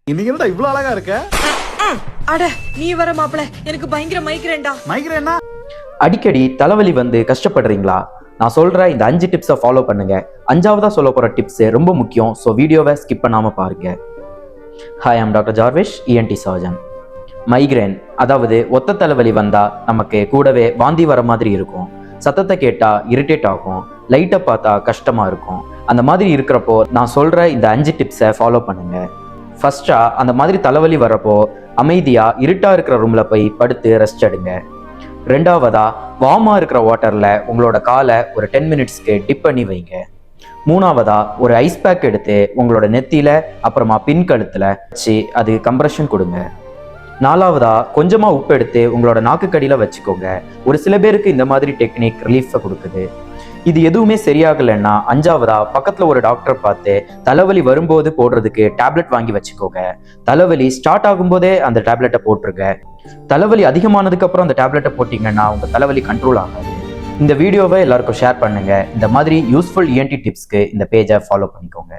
இன்னைக்கு என்னடா இவ்வளவு அழகா இருக்க? அட நீ வர மாப்ள, எனக்கு பயங்கர மைக்ரேன்டா. மைக்ரேனா? அடிக்கடி தலைவலி வந்து கஷ்டப்படுறீங்களா? நான் சொல்ற இந்த 5 டிப்ஸை ஃபாலோ பண்ணுங்க. 5ஆவதா சொல்ல போற டிப்ஸ் ரொம்ப முக்கியம். ஸோ வீடியோவை ஸ்கிப் பண்ணாம பாருங்க. Hi, I'm doctor Jarvis, ENT surgeon. Migraine அதாவது ஒத்த தலைவலி வந்தா நமக்கு கூடவே வாந்தி வர மாதிரி இருக்கும். சத்தத்தை கேட்டா இரிட்டேட் ஆகும், லைட்டை பார்த்தா கஷ்டமா இருக்கும். அந்த மாதிரி இருக்கிறப்போ நான் சொல்ற இந்த 5 டிப்ஸை ஃபாலோ பண்ணுங்க. ஃபர்ஸ்டா, அந்த மாதிரி தலைவலி வரப்போ அமைதியா இருட்டா இருக்கிற ரூம்ல போய் படுத்து ரெஸ்ட் எடுங்க. ரெண்டாவதா, வார்மா இருக்கிற வாட்டர்ல உங்களோட காலை ஒரு 10 மினிட்ஸ்க்கு டிப் பண்ணி வைங்க. மூணாவதா, ஒரு ஐஸ் பேக் எடுத்து உங்களோட நெத்தியில அப்புறமா பின் கழுத்துல வச்சு அது கம்ப்ரெஷன் கொடுங்க. நாலாவதா, கொஞ்சமா உப்பு எடுத்து உங்களோட நாக்குக்கடியில வச்சுக்கோங்க. ஒரு சில பேருக்கு இந்த மாதிரி டெக்னிக் ரிலீஃபை கொடுக்குது. இது எதுவுமே சரியாகலைன்னா 5ஆவதா, பக்கத்துல ஒரு டாக்டர் பார்த்து தலைவலி வரும்போது போடுறதுக்கு டேப்லெட் வாங்கி வச்சுக்கோங்க. தலைவலி ஸ்டார்ட் ஆகும்போதே அந்த டேப்லெட்டை போட்டுருங்க. தலைவலி அதிகமானதுக்கு அப்புறம் அந்த டேப்லெட்டை போட்டிங்கன்னா உங்க தலைவலி கண்ட்ரோல் ஆகாது. இந்த வீடியோவை எல்லாருக்கும் ஷேர் பண்ணுங்க. இந்த மாதிரி யூஸ்ஃபுல் ENT டிப்ஸ்க்கு இந்த பேஜை ஃபாலோ பண்ணிக்கோங்க.